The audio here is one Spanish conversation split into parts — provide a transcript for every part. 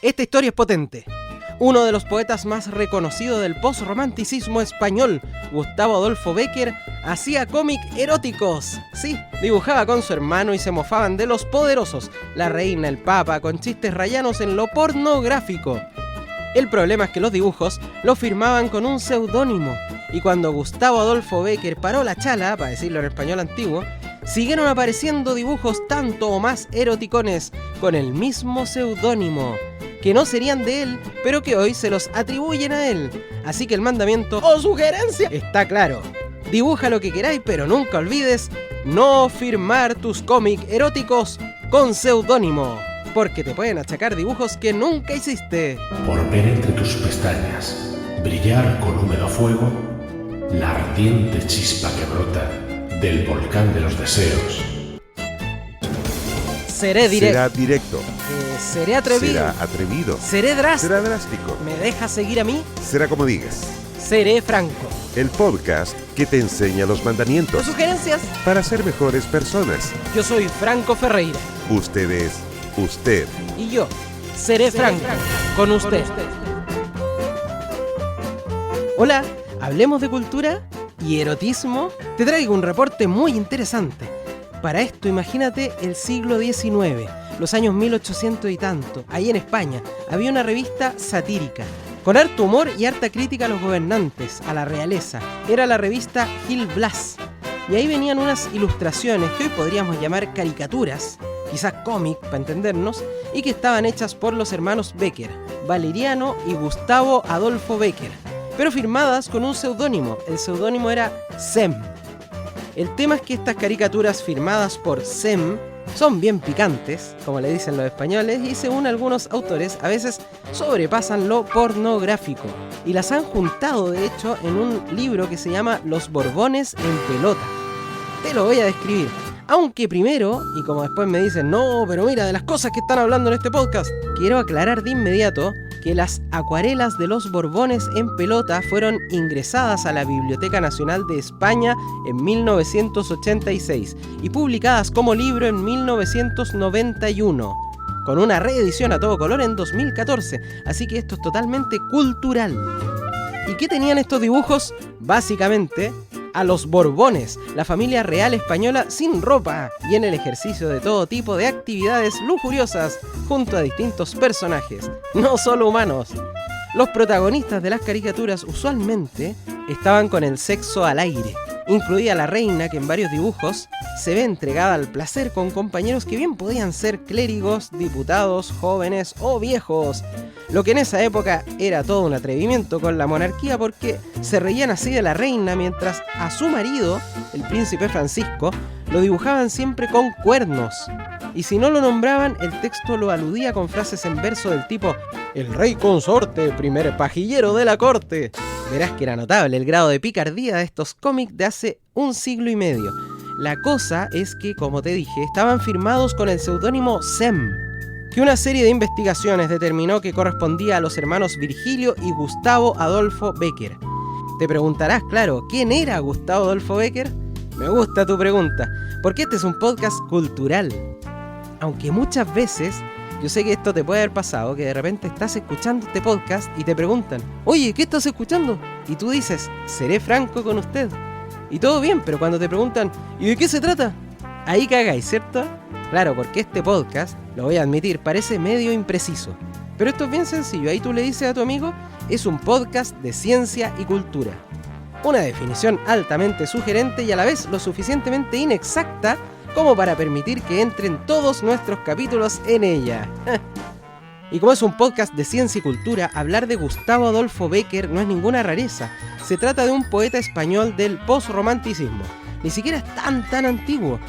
Esta historia es potente. Uno de los poetas más reconocidos del postromanticismo español, Gustavo Adolfo Bécquer, hacía cómics eróticos. Sí, dibujaba con su hermano y se mofaban de los poderosos, la reina, el papa, con chistes rayanos en lo pornográfico. El problema es que los dibujos los firmaban con un seudónimo, y cuando Gustavo Adolfo Bécquer paró la chala, para decirlo en español antiguo, siguieron apareciendo dibujos tanto o más eroticones con el mismo seudónimo, que no serían de él, pero que hoy se los atribuyen a él. Así que el mandamiento o sugerencia está claro. Dibuja lo que queráis, pero nunca olvides no firmar tus cómics eróticos con seudónimo, porque te pueden achacar dibujos que nunca hiciste. Por ver entre tus pestañas brillar con húmedo fuego la ardiente chispa que brota del volcán de los deseos. Seré directo. Será directo. Seré atrevido. Será atrevido. Seré drástico. Será drástico. ¿Me dejas seguir a mí? Será como digas. Seré franco. El podcast que te enseña los mandamientos ¿Tus sugerencias? para ser mejores personas. Yo soy Franco Ferreira. Usted es usted. Y yo seré franco con usted. Hola, hablemos de cultura y erotismo. Te traigo un reporte muy interesante. Para esto, imagínate el siglo XIX, los años 1800 y tanto. Ahí en España había una revista satírica, con harto humor y harta crítica a los gobernantes, a la realeza. Era la revista Gil Blas. Y ahí venían unas ilustraciones que hoy podríamos llamar caricaturas, quizás cómic para entendernos, y que estaban hechas por los hermanos Bécquer, Valeriano y Gustavo Adolfo Bécquer, pero firmadas con un seudónimo. El seudónimo era Sem. El tema es que estas caricaturas firmadas por Sem son bien picantes, como le dicen los españoles, y según algunos autores a veces sobrepasan lo pornográfico, y las han juntado de hecho en un libro que se llama Los Borbones en Pelota. Te lo voy a describir, aunque primero, y como después me dicen, no, pero mira, de las cosas que están hablando en este podcast, quiero aclarar de inmediato que las acuarelas de los Borbones en Pelota fueron ingresadas a la Biblioteca Nacional de España en 1986 y publicadas como libro en 1991, con una reedición a todo color en 2014, así que esto es totalmente cultural. ¿Y qué tenían estos dibujos? Básicamente a los Borbones, la familia real española sin ropa y en el ejercicio de todo tipo de actividades lujuriosas junto a distintos personajes, no solo humanos. Los protagonistas de las caricaturas usualmente estaban con el sexo al aire, incluida la reina, que en varios dibujos se ve entregada al placer con compañeros que bien podían ser clérigos, diputados, jóvenes o viejos. Lo que en esa época era todo un atrevimiento con la monarquía, porque se reían así de la reina, mientras a su marido, el príncipe Francisco, lo dibujaban siempre con cuernos. Y si no lo nombraban, el texto lo aludía con frases en verso del tipo «El rey consorte, primer pajillero de la corte». Verás que era notable el grado de picardía de estos cómics de hace un siglo y medio. La cosa es que, como te dije, estaban firmados con el seudónimo Sem, que una serie de investigaciones determinó que correspondía a los hermanos Virgilio y Gustavo Adolfo Bécquer. Te preguntarás, claro, ¿quién era Gustavo Adolfo Bécquer? Me gusta tu pregunta, porque este es un podcast cultural. Aunque muchas veces, yo sé que esto te puede haber pasado, que de repente estás escuchando este podcast y te preguntan, oye, ¿qué estás escuchando? Y tú dices, seré franco con usted. Y todo bien, pero cuando te preguntan, ¿y de qué se trata? Ahí cagáis, ¿cierto? Claro, porque este podcast, lo voy a admitir, parece medio impreciso. Pero esto es bien sencillo, ahí tú le dices a tu amigo, es un podcast de ciencia y cultura. Una definición altamente sugerente y a la vez lo suficientemente inexacta como para permitir que entren todos nuestros capítulos en ella. Y como es un podcast de ciencia y cultura, hablar de Gustavo Adolfo Bécquer no es ninguna rareza. Se trata de un poeta español del postromanticismo. Ni siquiera es tan antiguo.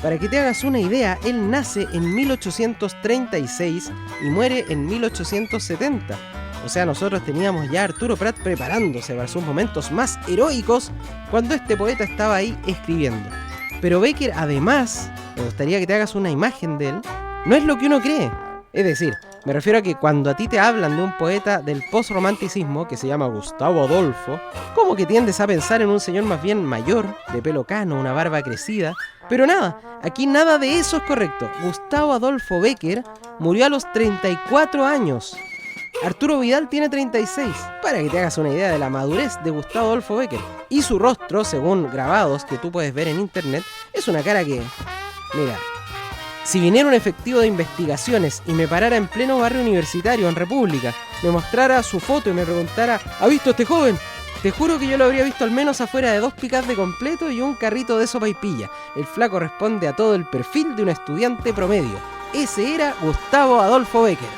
Para que te hagas una idea, él nace en 1836 y muere en 1870. O sea, nosotros teníamos ya a Arturo Prat preparándose para sus momentos más heroicos cuando este poeta estaba ahí escribiendo. Pero Bécquer, además, me gustaría que te hagas una imagen de él, no es lo que uno cree. Es decir, Me refiero a que cuando a ti te hablan de un poeta del postromanticismo que se llama Gustavo Adolfo, como que tiendes a pensar en un señor más bien mayor, de pelo cano, una barba crecida. Pero nada, aquí nada de eso es correcto. Gustavo Adolfo Bécquer murió a los 34 años. Arturo Vidal tiene 36, para que te hagas una idea de la madurez de Gustavo Adolfo Bécquer. Y su rostro, según grabados que tú puedes ver en internet, es una cara que... Mira, si viniera un efectivo de investigaciones y me parara en pleno barrio universitario en República, me mostrara su foto y me preguntara ¿ha visto a este joven? Te juro que yo lo habría visto al menos afuera de 2 picas de completo y un carrito de sopaipilla. El flaco responde a todo el perfil de un estudiante promedio. Ese era Gustavo Adolfo Bécquer,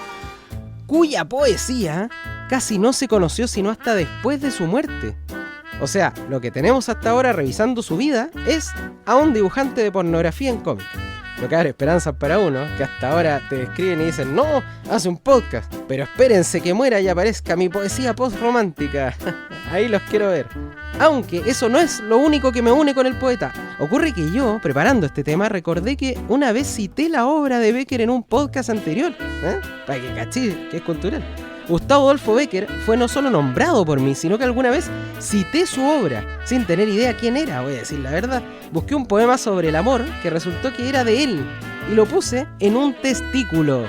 cuya poesía casi no se conoció sino hasta después de su muerte. O sea, lo que tenemos hasta ahora revisando su vida es a un dibujante de pornografía en cómic. Lo que abre esperanzas para uno, que hasta ahora te escriben y dicen no, hace un podcast, pero espérense que muera y aparezca mi poesía postromántica. Ahí los quiero ver. Aunque eso no es lo único que me une con el poeta. Ocurre que yo, preparando este tema, recordé que una vez cité la obra de Bécquer en un podcast anterior, para que cachí que es cultural. Gustavo Adolfo Bécquer fue no solo nombrado por mí, sino que alguna vez cité su obra, sin tener idea quién era, voy a decir la verdad. Busqué un poema sobre el amor que resultó que era de él, y lo puse en un testículo.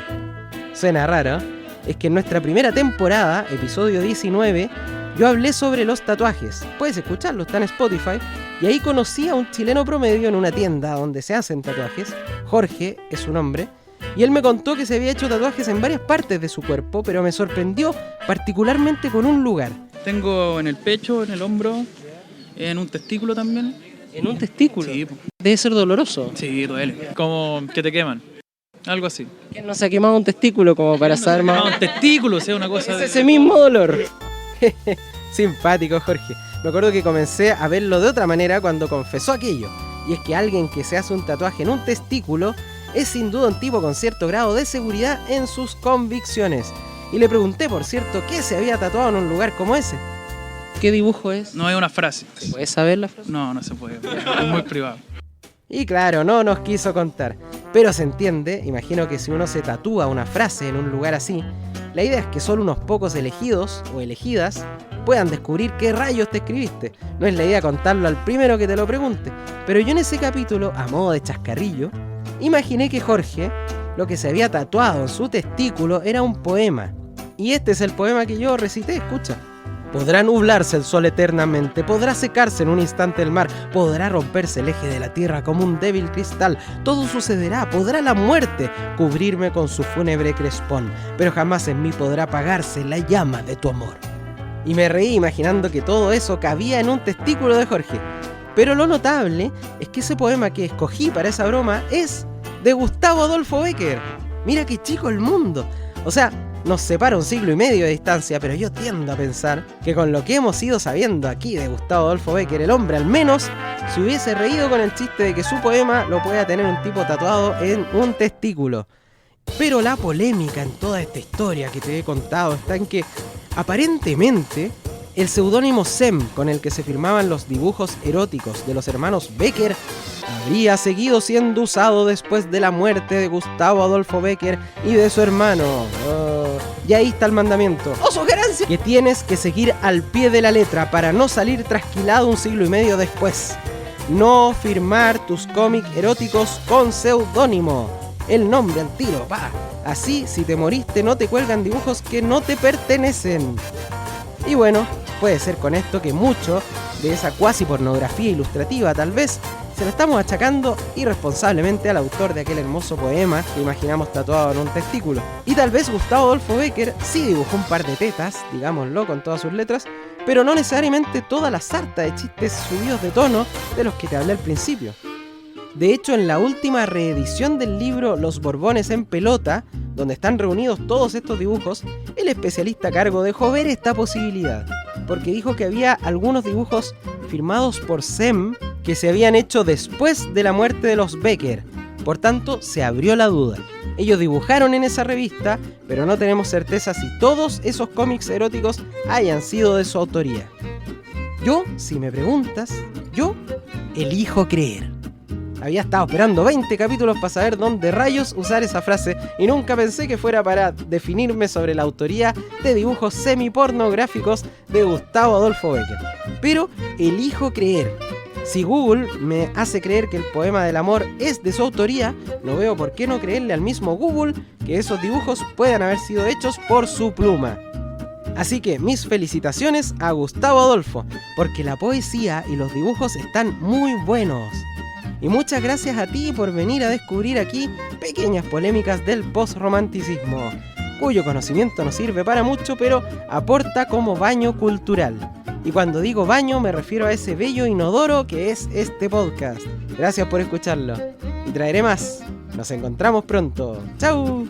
Suena raro, es que en nuestra primera temporada, episodio 19, yo hablé sobre los tatuajes. Puedes escucharlo, está en Spotify. Y ahí conocí a un chileno promedio en una tienda donde se hacen tatuajes. Jorge es su nombre. Y él me contó que se había hecho tatuajes en varias partes de su cuerpo, pero me sorprendió particularmente con un lugar. Tengo en el pecho, en el hombro, en un testículo también. ¿En un testículo? Sí. Debe ser doloroso. Sí, duele. Como que te queman. Algo así. ¿Quién no se ha quemado un testículo como para saber más? No, un testículo, o sea, una cosa Es de... ese mismo dolor. Simpático, Jorge. Me acuerdo que comencé a verlo de otra manera cuando confesó aquello. Y es que alguien que se hace un tatuaje en un testículo es sin duda un tipo con cierto grado de seguridad en sus convicciones. Y le pregunté, por cierto, qué se había tatuado en un lugar como ese. ¿Qué dibujo es? No es una frase. ¿Puedes saber la frase? No, no se puede. Es muy privado. Y claro, no nos quiso contar. Pero se entiende, imagino que si uno se tatúa una frase en un lugar así, la idea es que solo unos pocos elegidos o elegidas puedan descubrir qué rayos te escribiste. No es la idea contarlo al primero que te lo pregunte. Pero yo en ese capítulo, a modo de chascarrillo, imaginé que Jorge, lo que se había tatuado en su testículo era un poema. Y este es el poema que yo recité, escucha. Podrá nublarse el sol eternamente, podrá secarse en un instante el mar, podrá romperse el eje de la tierra como un débil cristal, todo sucederá, podrá la muerte cubrirme con su fúnebre crespón, pero jamás en mí podrá apagarse la llama de tu amor. Y me reí imaginando que todo eso cabía en un testículo de Jorge. Pero lo notable es que ese poema que escogí para esa broma es de Gustavo Adolfo Bécquer. Mira qué chico el mundo. O sea, nos separa 1,5 siglos de distancia, pero yo tiendo a pensar que con lo que hemos ido sabiendo aquí de Gustavo Adolfo Bécquer, el hombre al menos se hubiese reído con el chiste de que su poema lo pueda tener un tipo tatuado en un testículo. Pero la polémica en toda esta historia que te he contado está en que aparentemente el seudónimo Sem con el que se firmaban los dibujos eróticos de los hermanos Bécquer habría seguido siendo usado después de la muerte de Gustavo Adolfo Bécquer y de su hermano. Y ahí está el mandamiento. ¡Oh, sugerencia! Que tienes que seguir al pie de la letra para no salir trasquilado 1,5 siglos después. No firmar tus cómics eróticos con seudónimo. El nombre al tiro, pa. Así, si te moriste, no te cuelgan dibujos que no te pertenecen. Y bueno, puede ser con esto que mucho de esa cuasi pornografía ilustrativa tal vez se lo estamos achacando irresponsablemente al autor de aquel hermoso poema que imaginamos tatuado en un testículo. Y tal vez Gustavo Adolfo Bécquer sí dibujó un par de tetas, digámoslo con todas sus letras, pero no necesariamente toda la sarta de chistes subidos de tono de los que te hablé al principio. De hecho, en la última reedición del libro Los Borbones en Pelota, donde están reunidos todos estos dibujos, el especialista a cargo dejó ver esta posibilidad, porque dijo que había algunos dibujos firmados por Sem que se habían hecho después de la muerte de los Bécquer. Por tanto, se abrió la duda. Ellos dibujaron en esa revista, pero no tenemos certeza si todos esos cómics eróticos hayan sido de su autoría. Yo, si me preguntas, yo elijo creer. Había estado esperando 20 capítulos para saber dónde rayos usar esa frase y nunca pensé que fuera para definirme sobre la autoría de dibujos semi-pornográficos de Gustavo Adolfo Bécquer. Pero elijo creer. Si Google me hace creer que el poema del amor es de su autoría, no veo por qué no creerle al mismo Google que esos dibujos puedan haber sido hechos por su pluma. Así que mis felicitaciones a Gustavo Adolfo, porque la poesía y los dibujos están muy buenos. Y muchas gracias a ti por venir a descubrir aquí pequeñas polémicas del postromanticismo, cuyo conocimiento no sirve para mucho, pero aporta como baño cultural. Y cuando digo baño me refiero a ese bello inodoro que es este podcast. Gracias por escucharlo. Y traeré más. Nos encontramos pronto. ¡Chau!